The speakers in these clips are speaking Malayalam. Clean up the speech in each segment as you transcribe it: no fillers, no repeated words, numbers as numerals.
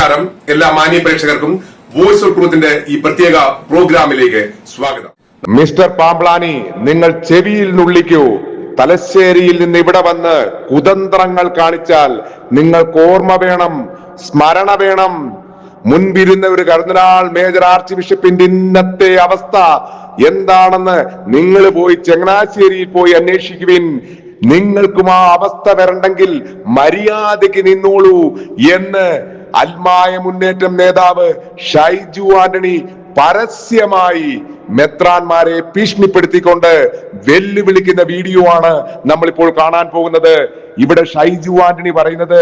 നമസ്കാരം. എല്ലാ മാന്യ പ്രേക്ഷകർക്കും വോയിസ് ഓഫ് ട്രൂത്തിന്റെ ഈ പ്രത്യേക പ്രോഗ്രാമിലേക്ക് സ്വാഗതം. മിസ്റ്റർ പാംബ്ലാനി, നിങ്ങൾ ചെവിയിൽ നുള്ളിക്കൂ. തലശ്ശേരിയിൽ നിന്ന് ഇവിടെ വന്ന് കുതന്ത്രങ്ങൾ കാണിച്ചാൽ നിങ്ങൾക്ക് ഓർമ്മ വേണം, സ്മരണ വേണം. മുൻപിരുന്ന ഒരു കർദിനാൾ മേജർ ആർച്ച് ബിഷപ്പിന്റെ ഇന്നത്തെ അവസ്ഥ എന്താണെന്ന് നിങ്ങൾ പോയി ചങ്ങനാശ്ശേരിയിൽ പോയി അന്വേഷിക്കുവിൻ. നിങ്ങൾക്കും ആ അവസ്ഥ വരണ്ടെങ്കിൽ മര്യാദയ്ക്ക് നിന്നോളൂ എന്ന് അൽമായ മുന്നേറ്റം നേതാവ് ഷൈജു ആന്റണി പരസ്യമായി മെത്രാന്മാരെ ഭീഷണിപ്പെടുത്തിക്കൊണ്ട് വെല്ലുവിളിക്കുന്ന വീഡിയോ ആണ് നമ്മളിപ്പോൾ കാണാൻ പോകുന്നത്. ഇവിടെ ഷൈജു ആന്റണി പറയുന്നത്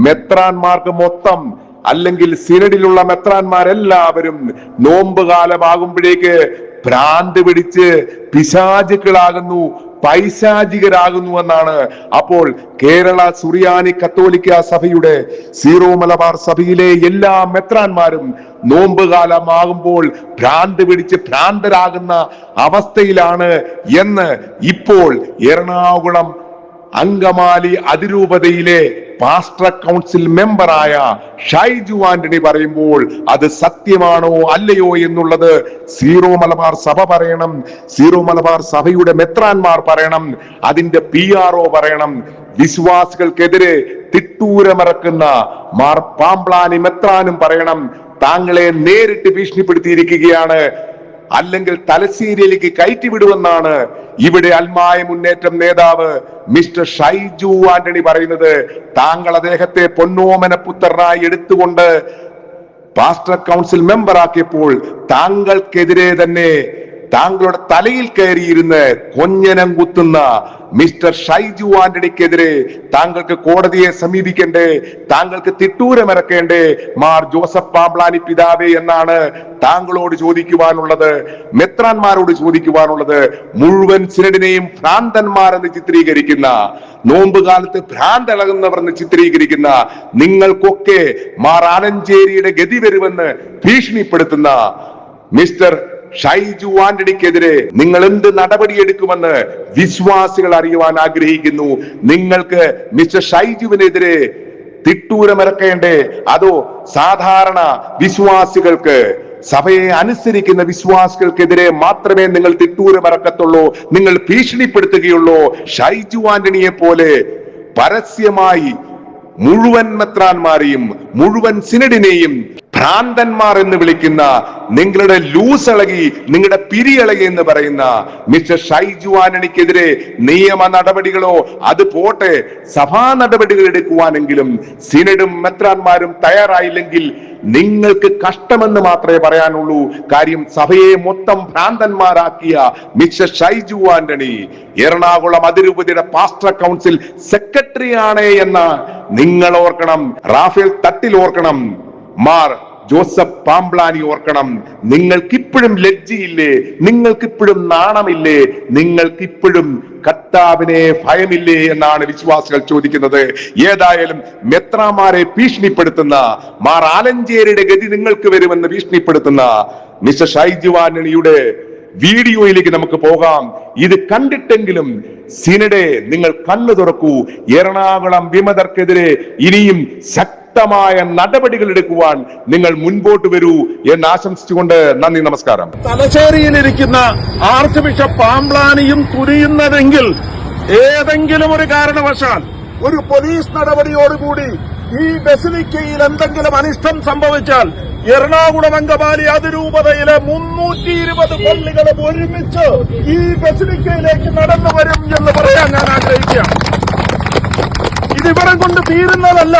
മെത്രാന്മാർക്ക് മൊത്തം അല്ലെങ്കിൽ സിനഡിലുള്ള മെത്രാന്മാരെല്ലാവരും നോമ്പ് കാലമാകുമ്പോഴേക്ക് ഭ്രാന്ത് പിടിച്ച് പിശാചുക്കളാകുന്നു, പൈശാചികരാകുന്നു എന്നാണ്. അപ്പോൾ കേരള സുറിയാനി കത്തോലിക്ക സഭയുടെ സീറോ മലബാർ സഭയിലെ എല്ലാ മെത്രാന്മാരും നോമ്പ് കാലമാകുമ്പോൾ ഭ്രാന്ത് പിടിച്ച് ഭ്രാന്തരാകുന്ന അവസ്ഥയിലാണ് എന്ന് ഇപ്പോൾ എറണാകുളം അങ്കമാലി അതിരൂപതയിലെ പാസ്റ്റർ കൗൺസിൽ മെമ്പറായ ഷൈജു ആന്റണി പറയുമ്പോൾ അത് സത്യമാണോ അല്ലയോ എന്നുള്ളത് സീറോ മലബാർ സഭ പറയണം, സീറോ മലബാർ സഭയുടെ മെത്രാന്മാർ പറയണം, അതിന്റെ PRO പറയണം. വിശ്വാസികൾക്കെതിരെ തിട്ടൂരമിറക്കുന്ന മാർ പാംബ്ലാനി മെത്രാനും പറയണം, താങ്കളെ നേരിട്ട് ഭീഷണിപ്പെടുത്തിയിരിക്കുകയാണ്, അല്ലെങ്കിൽ തലശ്ശേരിയിലേക്ക് കയറ്റിവിടുമെന്നാണ് ഇവിടെ അൽമായ മുന്നേറ്റം നേതാവ് മിസ്റ്റർ ഷൈജു ആന്റണി പറയുന്നത്. താങ്കൾ അദ്ദേഹത്തെ പൊന്നോമന പുത്രനായി എടുത്തുകൊണ്ട് പാസ്റ്റർ കൗൺസിൽ മെമ്പറാക്കിയപ്പോൾ താങ്കൾക്കെതിരെ തന്നെ താങ്കളുടെ തലയിൽ കയറിയിരുന്ന് കൊഞ്ഞനം കുത്തുന്ന മിസ്റ്റർ ഷൈജു ആന്റണിക്കെതിരെ താങ്കൾക്ക് കോടതിയെ സമീപിക്കണ്ടേ, താങ്കൾക്ക് തിട്ടൂരമിറക്കേണ്ടേ മാർ ജോസഫ് പാംബ്ലാനി പിതാവേ എന്നാണ് താങ്കളോട് ചോദിക്കുവാനുള്ളത്, മെത്രാന്മാരോട് ചോദിക്കുവാനുള്ളത്. മുഴുവൻ സിനഡിനെയും ഭ്രാന്തന്മാരെന്ന് ചിത്രീകരിക്കുന്ന, നോമ്പുകാലത്ത് ഭ്രാന്തളകുന്നവരെന്ന് ചിത്രീകരിക്കുന്ന നിങ്ങൾക്കൊക്കെ മാർ ആലഞ്ചേരിയുടെ ഗതി വരുമെന്ന് ഭീഷണിപ്പെടുത്തുന്ന മിസ്റ്റർ ഷൈജു ആന്റണിക്കെതിരെ നിങ്ങൾ എന്ത് നടപടിയെടുക്കുമെന്ന് വിശ്വാസികൾ അറിയുവാൻ ആഗ്രഹിക്കുന്നു. നിങ്ങൾക്ക് മിസ്റ്റർ ഷൈജുവിനെതിരെ തിട്ടൂരമിറക്കേണ്ടേ, അതോ സാധാരണ വിശ്വാസികൾക്ക്, സഭയെ അനുസരിക്കുന്ന വിശ്വാസികൾക്കെതിരെ മാത്രമേ നിങ്ങൾ തിട്ടൂരമിറക്കത്തുള്ളൂ, നിങ്ങൾ ഭീഷണിപ്പെടുത്തുകയുള്ളൂ? ഷൈജു ആന്റണിയെ പോലെ പരസ്യമായി മുഴുവൻ മെത്രാന്മാരെയും മുഴുവൻ സിനഡിനെയും ഭ്രാന്തന്മാർ എന്ന് വിളിക്കുന്ന, നിങ്ങളുടെ ലൂസ് ഇളകി, നിങ്ങളുടെ പിരിയിളകി എന്ന് പറയുന്ന മിസ്റ്റർ ഷൈജു ആന്റണിക്കെതിരെ നിയമ നടപടികളോ അത് പോട്ടെ സഭാ നടപടികൾ എടുക്കുവാനെങ്കിലും സിനഡും മെത്രാന്മാരും തയ്യാറായില്ലെങ്കിൽ നിങ്ങൾക്ക് കഷ്ടമെന്ന് മാത്രമേ പറയാനുള്ളൂ. കാര്യം സഭയെ മൊത്തം ഭ്രാന്തന്മാരാക്കിയ മിസ്റ്റർ ഷൈജു ആന്റണി എറണാകുളം അതിരൂപതയുടെ പാസ്റ്റർ കൗൺസിൽ സെക്രട്ടറി ആണ് എന്ന് നിങ്ങൾ ഓർക്കണം. റാഫേൽ തട്ടിൽ ഓർക്കണം, മാർ ജോസഫ് പാംബ്ലാനി ഓർക്കണം. നിങ്ങൾക്കിപ്പോഴും ലജ്ജയില്ലേ? നിങ്ങൾക്കിപ്പോഴും നാണമില്ലേ? നിങ്ങൾക്കിപ്പോഴും കർത്താവിനെ ഭയമില്ലേ എന്നാണ് വിശ്വാസികൾ ചോദിക്കുന്നത്. ഏതായാലും മെത്രാന്മാരെ ഭീഷണിപ്പെടുത്തുന്ന, മാർ ആലഞ്ചേരിയുടെ ഗതി നിങ്ങൾക്ക് വരുമെന്ന് ഭീഷണിപ്പെടുത്തുന്ന മിസ്റ്റർ ഷൈജു ആന്റണിയുടെ വീഡിയോയിലേക്ക് നമുക്ക് പോകാം. ഇത് കണ്ടിട്ടെങ്കിലും സിനഡെ നിങ്ങൾ കണ്ണു തുറക്കൂ. എറണാകുളം വിമതർക്കെതിരെ ഇനിയും ശക്തമായ നടപടികൾ എടുക്കുവാൻ നിങ്ങൾ മുൻപോട്ട് വരൂ എന്ന് ആശംസിച്ചുകൊണ്ട് നന്ദി, നമസ്കാരം. തലശ്ശേരിയിലിരിക്കുന്ന ആർച്ച് ബിഷപ്പ് പാംബ്ലാനിയും തുനിയുന്നതെങ്കിൽ ഏതെങ്കിലും ഒരു കാരണവശാൽ ഒരു പോലീസ് നടപടിയോടുകൂടി ഈ ബസിലിക്കയിൽ എന്തെങ്കിലും അനിഷ്ടം സംഭവിച്ചാൽ എറണാകുളം അങ്കമാലി അതിരൂപതയിലെ 320 പള്ളികളും ഒരുമിച്ച് ഈ ബസിലിക്കയിലേക്ക് നടന്നു വരും എന്ന് പറയാൻ ഞാൻ ആഗ്രഹിക്കുകയാണ്. ഇതിവിടെ കൊണ്ട് തീരുന്നതല്ല.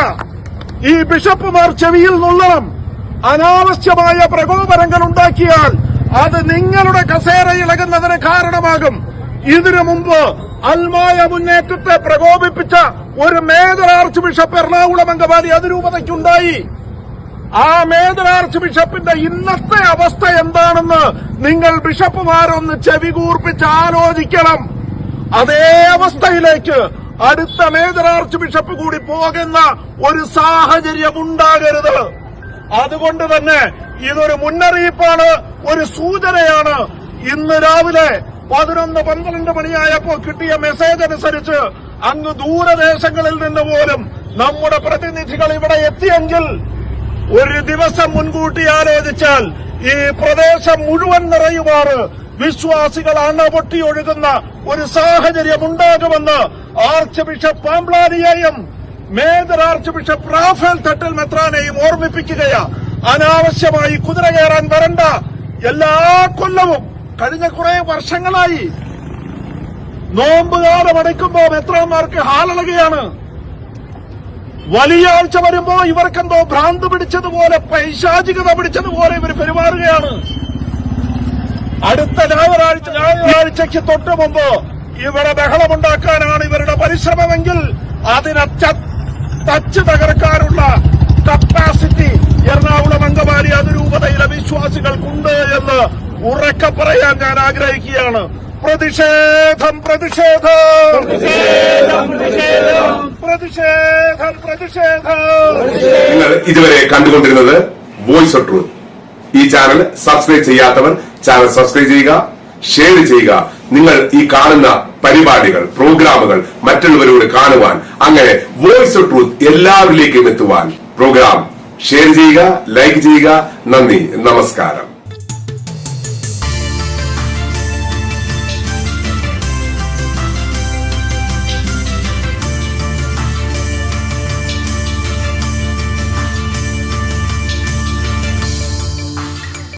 ഈ ബിഷപ്പുമാർ ചെവിയിൽ നുള്ളണം. അനാവശ്യമായ പ്രകോപനങ്ങൾ ഉണ്ടാക്കിയാൽ അത് നിങ്ങളുടെ കസേര ഇളകുന്നതിന് കാരണമാകും. ഇതിനു മുമ്പ് അൽമായ മുന്നേറ്റത്തെ പ്രകോപിപ്പിച്ച ഒരു major archbishop Ernakulam Angamaly അതിരൂപതയ്ക്കുണ്ടായി. ആ മേജർ ആർച്ച് ബിഷപ്പിന്റെ ഇന്നത്തെ അവസ്ഥ എന്താണെന്ന് നിങ്ങൾ ബിഷപ്പുമാരൊന്ന് ചെവികൂർപ്പിച്ച് ആലോചിക്കണം. അതേ അവസ്ഥയിലേക്ക് അടുത്ത മേജർ ആർച്ച് ബിഷപ്പ് കൂടി പോകുന്ന ഒരു സാഹചര്യം ഉണ്ടാകരുത്. അതുകൊണ്ട് തന്നെ ഇതൊരു മുന്നറിയിപ്പാണ്, ഒരു സൂചനയാണ്. ഇന്ന് രാവിലെ 11-12 മണിയായപ്പോ കിട്ടിയ മെസ്സേജ് അനുസരിച്ച് അങ്ങ് ദൂരദേശങ്ങളിൽ നിന്ന് പോലും നമ്മുടെ പ്രതിനിധികൾ ഇവിടെ എത്തിയെങ്കിൽ ഒരു ദിവസം മുൻകൂട്ടി ആലോചിച്ചാൽ ഈ പ്രദേശം മുഴുവൻ നിറയുമാറ് വിശ്വാസികൾ അണപൊട്ടിയൊഴുകുന്ന ഒരു സാഹചര്യം ഉണ്ടാകുമെന്ന് ആർച്ച് ബിഷപ്പ് പാംബ്ലാനിയെയും major archbishop Raphael Thattil മെത്രാനെയും ഓർമ്മിപ്പിക്കുകയാ. അനാവശ്യമായി കുതിര കയറാൻ വരണ്ട. എല്ലാ കൊല്ലവും കഴിഞ്ഞ കുറെ വർഷങ്ങളായി നോമ്പുകാലം അടയ്ക്കുമ്പോ മെത്രാന്മാർക്ക് ഹാലളകയാണ്. വലിയ ആഴ്ച വരുമ്പോ ഇവർക്കെന്തോ ഭ്രാന്ത് പിടിച്ചതുപോലെ, പൈശാചികത പിടിച്ചതുപോലെ ഇവർ പെരുമാറുകയാണ്. അടുത്ത ഞായറാഴ്ചയ്ക്ക് തൊട്ടു മുമ്പ് ഇവിടെ ബഹളമുണ്ടാക്കാനാണ് ഇവരുടെ പരിശ്രമമെങ്കിൽ അതിനെ തച്ച് തകർക്കാനുള്ള കപ്പാസിറ്റി എറണാകുളം അങ്കമാലി അതിരൂപതയിലെ വിശ്വാസികൾക്കുണ്ട് എന്ന് ഉറക്കെ പറയാൻ ഞാൻ ആഗ്രഹിക്കുകയാണ്. പ്രതിഷേധം പ്രതിഷേധം പ്രതിഷേധം പ്രതിഷേധം. നിങ്ങൾ ഇതുവരെ കണ്ടുകൊണ്ടിരുന്നത് വോയിസ് ഓഫ് ട്രൂത്ത്. ഈ ചാനൽ സബ്സ്ക്രൈബ് ചെയ്യാത്തവർ ചാനൽ സബ്സ്ക്രൈബ് ചെയ്യുക, ഷെയർ ചെയ്യുക. നിങ്ങൾ ഈ കാണുന്ന പരിപാടികൾ, പ്രോഗ്രാമുകൾ മറ്റുള്ളവരോട് കാണുവാൻ, അങ്ങനെ വോയിസ് ഓഫ് ട്രൂത്ത് എല്ലാവരിലേക്കും എത്തുവാൻ പ്രോഗ്രാം ഷെയർ ചെയ്യുക, ലൈക്ക് ചെയ്യുക. നന്ദി, നമസ്കാരം.